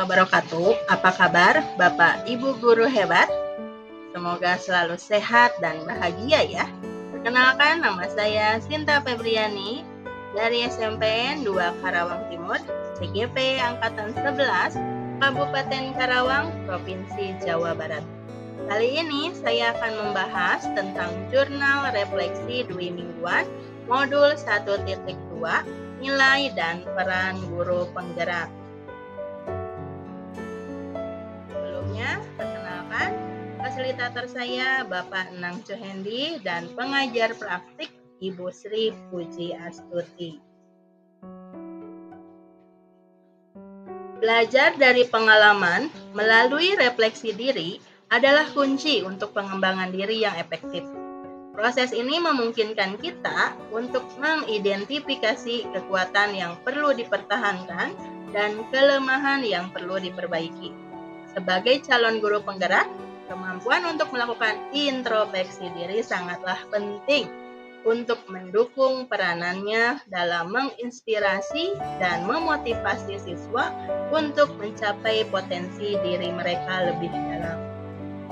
wabarakatuh. Apa kabar Bapak Ibu guru hebat? Semoga selalu sehat dan bahagia ya. Perkenalkan, nama saya Sinta Febriani dari SMPN 2 Karawang Timur, CGP Angkatan 11, Kabupaten Karawang, Provinsi Jawa Barat. Kali ini saya akan membahas tentang jurnal refleksi dwi mingguan modul 1.2, nilai dan peran guru penggerak. Sebelumnya, perkenalkan, fasilitator saya Bapak Enang Cuhendi dan pengajar praktik Ibu Sri Puji Astuti. Belajar dari pengalaman melalui refleksi diri adalah kunci untuk pengembangan diri yang efektif. Proses ini memungkinkan kita untuk mengidentifikasi kekuatan yang perlu dipertahankan dan kelemahan yang perlu diperbaiki. Sebagai calon guru penggerak, kemampuan untuk melakukan introspeksi diri sangatlah penting untuk mendukung peranannya dalam menginspirasi dan memotivasi siswa untuk mencapai potensi diri mereka lebih dalam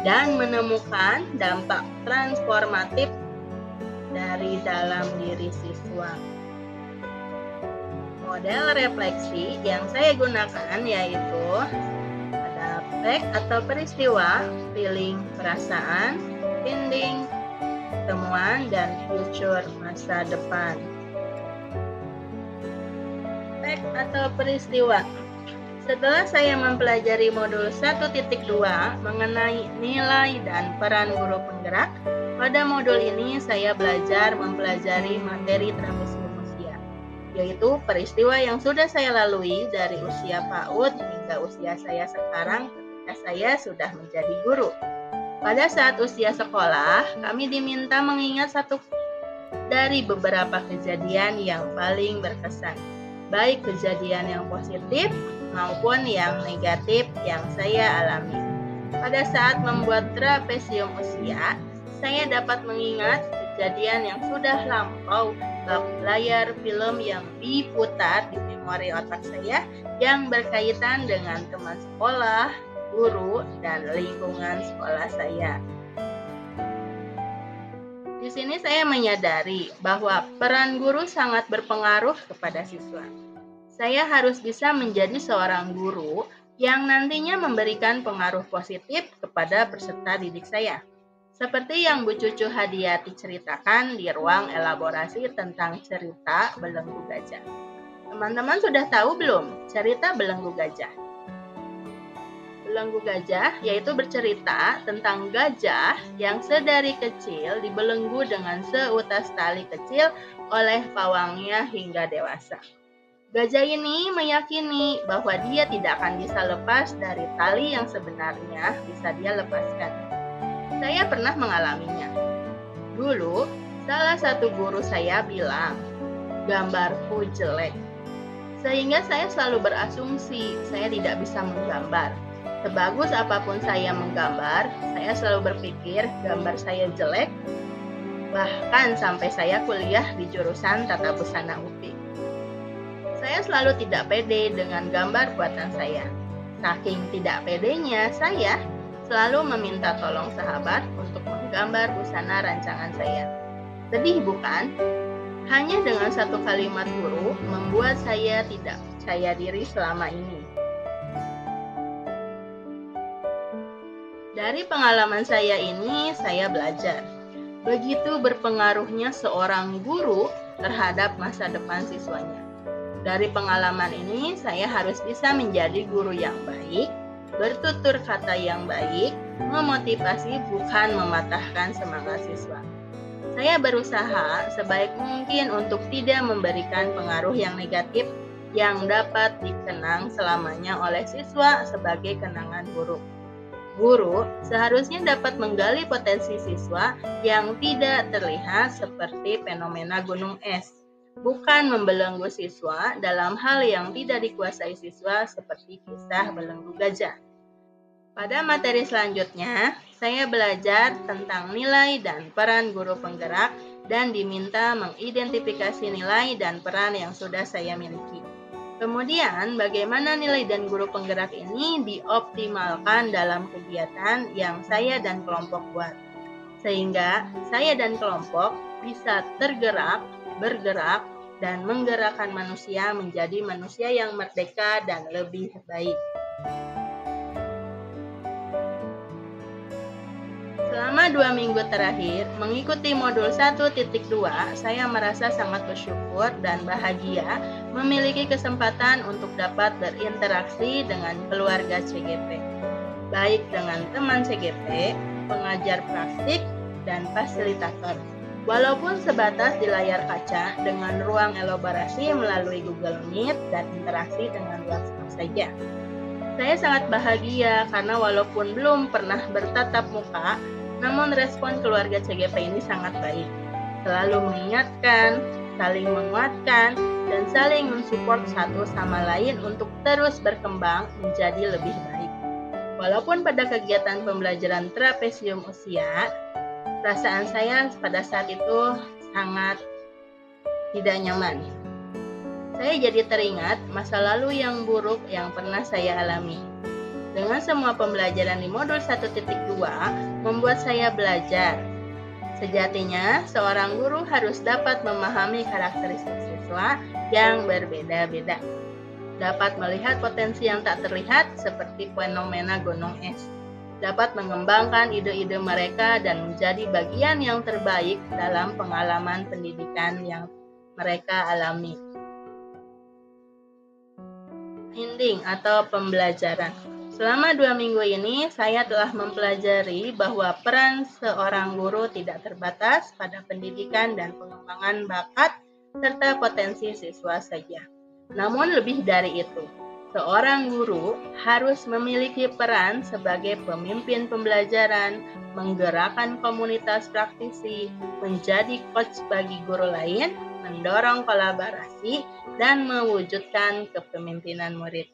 dan menemukan dampak transformatif dari dalam diri siswa. Model refleksi yang saya gunakan yaitu ada fact atau peristiwa, feeling perasaan, finding temuan, dan future masa depan. Fact atau peristiwa. Setelah saya mempelajari modul 1.2 mengenai nilai dan peran guru penggerak, pada modul ini saya belajar mempelajari materi transisi usia, yaitu peristiwa yang sudah saya lalui dari usia PAUD hingga usia saya sekarang ketika saya sudah menjadi guru. Pada saat usia sekolah, kami diminta mengingat satu dari beberapa kejadian yang paling berkesan, baik kejadian yang positif maupun yang negatif yang saya alami. Pada saat membuat trapesium usia, saya dapat mengingat kejadian yang sudah lampau bak layar film yang diputar di memori otak saya yang berkaitan dengan teman sekolah, guru, dan lingkungan sekolah saya. Di sini saya menyadari bahwa peran guru sangat berpengaruh kepada siswa. Saya harus bisa menjadi seorang guru yang nantinya memberikan pengaruh positif kepada peserta didik saya. Seperti yang Bu Cucu Hadiati ceritakan di ruang elaborasi tentang cerita Belenggu Gajah. Teman-teman sudah tahu belum cerita Belenggu Gajah? Belenggu Gajah yaitu bercerita tentang gajah yang sedari kecil dibelenggu dengan seutas tali kecil oleh pawangnya hingga dewasa. Gajah ini meyakini bahwa dia tidak akan bisa lepas dari tali yang sebenarnya bisa dia lepaskan. Saya pernah mengalaminya. Dulu, salah satu guru saya bilang, gambarku jelek. Sehingga saya selalu berasumsi saya tidak bisa menggambar. Sebagus apapun saya menggambar, saya selalu berpikir gambar saya jelek, bahkan sampai saya kuliah di jurusan Tata Busana UPI. Saya selalu tidak pede dengan gambar buatan saya. Saking tidak pedenya, saya selalu meminta tolong sahabat untuk menggambar busana rancangan saya. Sedih bukan? Hanya dengan satu kalimat guru membuat saya tidak percaya diri selama ini. Dari pengalaman saya ini, saya belajar begitu berpengaruhnya seorang guru terhadap masa depan siswanya. Dari pengalaman ini, saya harus bisa menjadi guru yang baik, bertutur kata yang baik, memotivasi bukan mematahkan semangat siswa. Saya berusaha sebaik mungkin untuk tidak memberikan pengaruh yang negatif yang dapat dikenang selamanya oleh siswa sebagai kenangan buruk. Guru seharusnya dapat menggali potensi siswa yang tidak terlihat seperti fenomena gunung es, bukan membelenggu siswa dalam hal yang tidak dikuasai siswa seperti kisah Belenggu Gajah. Pada materi selanjutnya, saya belajar tentang nilai dan peran guru penggerak dan diminta mengidentifikasi nilai dan peran yang sudah saya miliki. Kemudian, bagaimana nilai dan guru penggerak ini dioptimalkan dalam kegiatan yang saya dan kelompok buat, sehingga saya dan kelompok bisa tergerak, bergerak, dan menggerakkan manusia menjadi manusia yang merdeka dan lebih baik. Selama 2 minggu terakhir, mengikuti modul 1.2, saya merasa sangat bersyukur dan bahagia memiliki kesempatan untuk dapat berinteraksi dengan keluarga CGP, baik dengan teman CGP, pengajar praktik, dan fasilitator. Walaupun sebatas di layar kaca dengan ruang elaborasi melalui Google Meet dan interaksi dengan WhatsApp saja. Saya sangat bahagia karena walaupun belum pernah bertatap muka, namun respon keluarga CGP ini sangat baik. Selalu mengingatkan, saling menguatkan, dan saling mensupport satu sama lain untuk terus berkembang menjadi lebih baik. Walaupun pada kegiatan pembelajaran trapesium usia, perasaan saya pada saat itu sangat tidak nyaman. Saya jadi teringat masa lalu yang buruk yang pernah saya alami. Dengan semua pembelajaran di modul 1.2 membuat saya belajar. Sejatinya, seorang guru harus dapat memahami karakteristik siswa yang berbeda-beda. Dapat melihat potensi yang tak terlihat seperti fenomena gunung es. Dapat mengembangkan ide-ide mereka dan menjadi bagian yang terbaik dalam pengalaman pendidikan yang mereka alami. Ending atau pembelajaran. Selama 2 minggu ini, saya telah mempelajari bahwa peran seorang guru tidak terbatas pada pendidikan dan pengembangan bakat serta potensi siswa saja. Namun lebih dari itu, seorang guru harus memiliki peran sebagai pemimpin pembelajaran, menggerakkan komunitas praktisi, menjadi coach bagi guru lain, mendorong kolaborasi, dan mewujudkan kepemimpinan murid.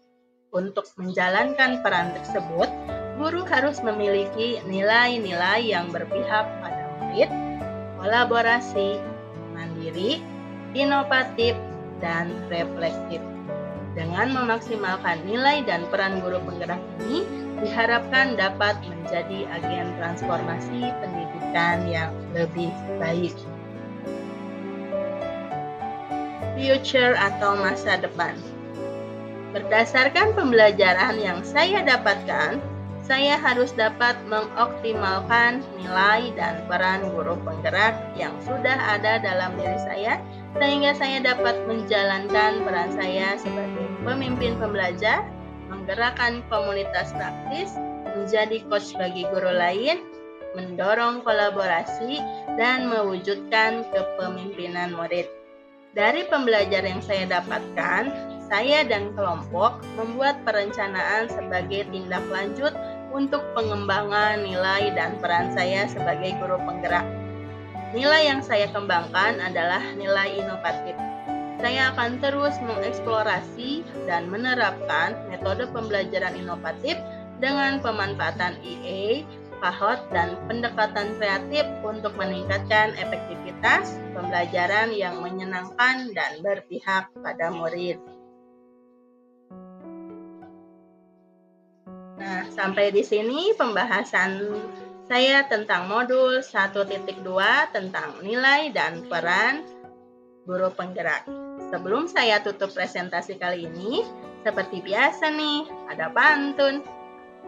Untuk menjalankan peran tersebut, guru harus memiliki nilai-nilai yang berpihak pada murid, kolaborasi, mandiri, inovatif, dan reflektif. Dengan memaksimalkan nilai dan peran guru penggerak ini, diharapkan dapat menjadi agen transformasi pendidikan yang lebih baik. Future atau masa depan. Berdasarkan pembelajaran yang saya dapatkan, saya harus dapat mengoptimalkan nilai dan peran guru penggerak yang sudah ada dalam diri saya, sehingga saya dapat menjalankan peran saya sebagai pemimpin pembelajar, menggerakkan komunitas praktis, menjadi coach bagi guru lain, mendorong kolaborasi, dan mewujudkan kepemimpinan murid. Dari pembelajaran yang saya dapatkan, saya dan kelompok membuat perencanaan sebagai tindak lanjut untuk pengembangan nilai dan peran saya sebagai guru penggerak. Nilai yang saya kembangkan adalah nilai inovatif. Saya akan terus mengeksplorasi dan menerapkan metode pembelajaran inovatif dengan pemanfaatan EA, PAHOT, dan pendekatan kreatif untuk meningkatkan efektivitas pembelajaran yang menyenangkan dan berpihak pada murid. Nah, sampai di sini pembahasan saya tentang modul 1.2 tentang nilai dan peran guru penggerak. Sebelum saya tutup presentasi kali ini, seperti biasa nih, ada pantun.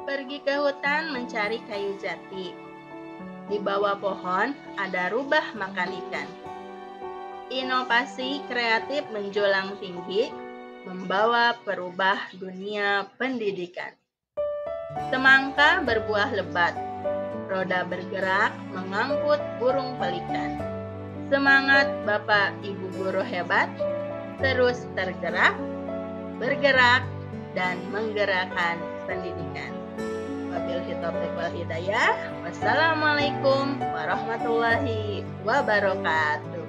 Pergi ke hutan mencari kayu jati. Di bawah pohon ada rubah makan ikan. Inovasi kreatif menjulang tinggi, membawa perubah dunia pendidikan. Semangka berbuah lebat, roda bergerak mengangkut burung pelikan. Semangat Bapak Ibu guru hebat, terus tergerak, bergerak, dan menggerakkan pendidikan. Wabillahi taufiq wal hidayah. Wassalamualaikum warahmatullahi wabarakatuh.